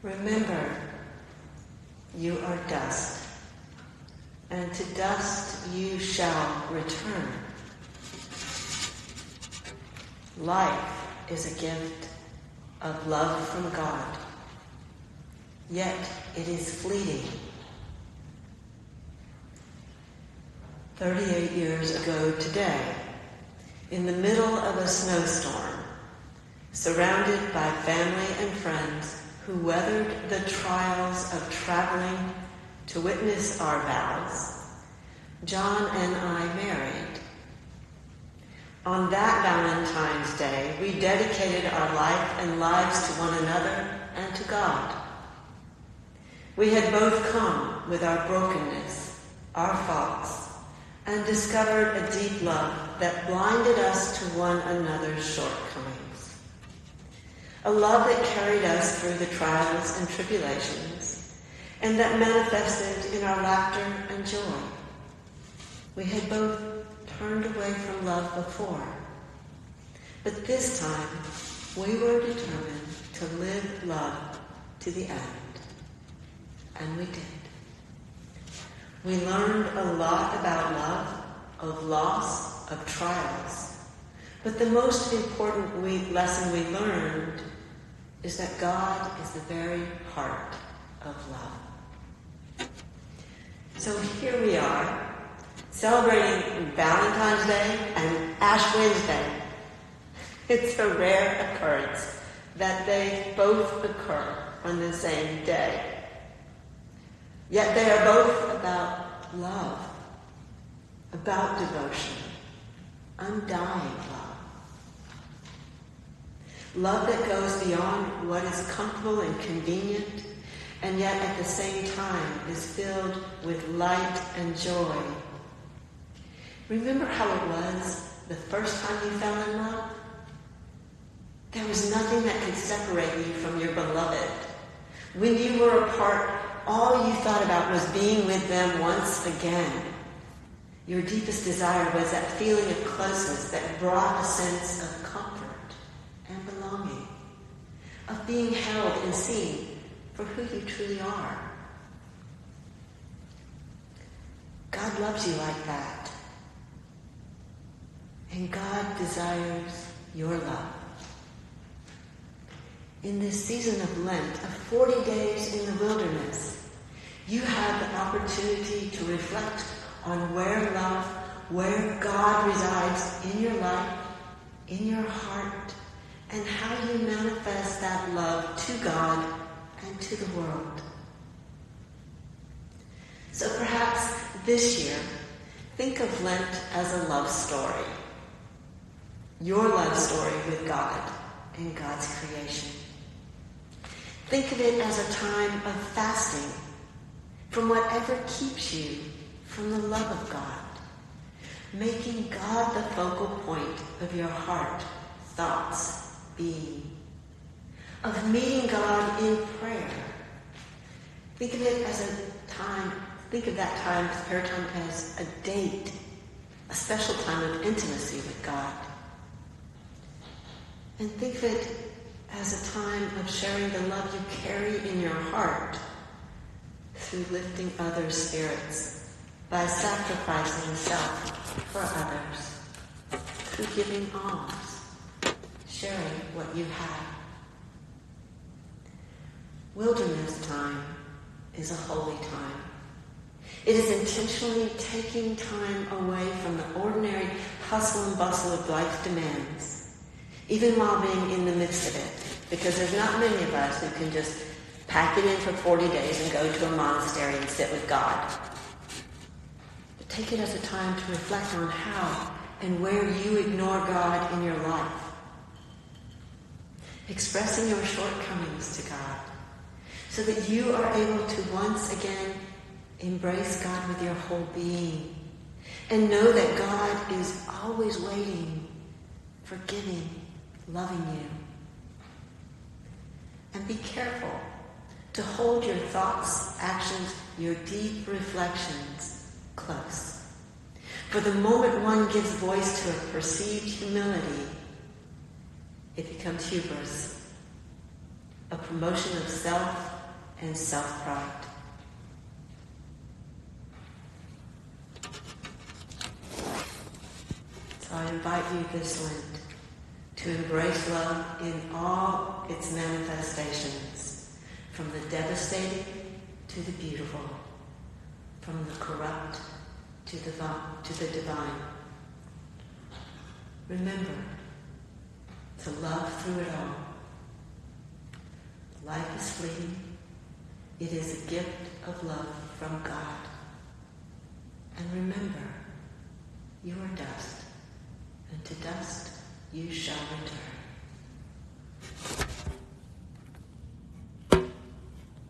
Remember, you are dust, and to dust you shall return. Life is a gift of love from God, yet it is fleeting. 38 years ago today, in the middle of a snowstorm, surrounded by family and friends who weathered the trials of traveling to witness our vows, John and I married. On that Valentine's Day, we dedicated our life and lives to one another and to God. We had both come with our brokenness, our faults, and discovered a deep love that blinded us to one another's shortcomings. A love that carried us through the trials and tribulations, and that manifested in our laughter and joy. We had both turned away from love before, but this time we were determined to live love to the end, and we did. We learned a lot about love, of loss, of trials, but the most important lesson we learned is that God is the very heart of love. So here we are, celebrating Valentine's Day and Ash Wednesday. It's a rare occurrence that they both occur on the same day. Yet they are both about love, about devotion, undying love. Love that goes beyond what is comfortable and convenient, and yet at the same time is filled with light and joy. Remember how it was the first time you fell in love? There was nothing that could separate you from your beloved. When you were apart, all you thought about was being with them once again. Your deepest desire was that feeling of closeness that brought a sense of comfort and belonging, of being held and seen for who you truly are. God loves you like that. And God desires your love. In this season of Lent, of 40 days in the wilderness, you have the opportunity to reflect on where love, where God resides in your life, in your heart, and how you manifest that love to God and to the world. So perhaps this year, think of Lent as a love story. Your love story with God and God's creation. Think of it as a time of fasting from whatever keeps you from the love of God, making God the focal point of your heart, thoughts, being, of meeting God in prayer. Think of it as a time, think of that time, prayer time, as a date, a special time of intimacy with God. And think of it as a time of sharing the love you carry in your heart through lifting others' spirits, by sacrificing self for others, through giving alms, sharing what you have. Wilderness time is a holy time. It is intentionally taking time away from the ordinary hustle and bustle of life's demands, even while being in the midst of it, because there's not many of us who can just pack it in for 40 days and go to a monastery and sit with God. But take it as a time to reflect on how and where you ignore God in your life. Expressing your shortcomings to God, so that you are able to once again embrace God with your whole being and know that God is always waiting, forgiving, loving you. And be careful to hold your thoughts, actions, your deep reflections close. For the moment one gives voice to a perceived humility, it becomes hubris. a promotion of self and self-pride. So I invite you this Lent to embrace love in all its manifestations, from the devastating to the beautiful, from the corrupt to the divine. Remember to love through it all. Life is fleeting. It is a gift of love from God. And remember, you are dust, and to dust you shall return.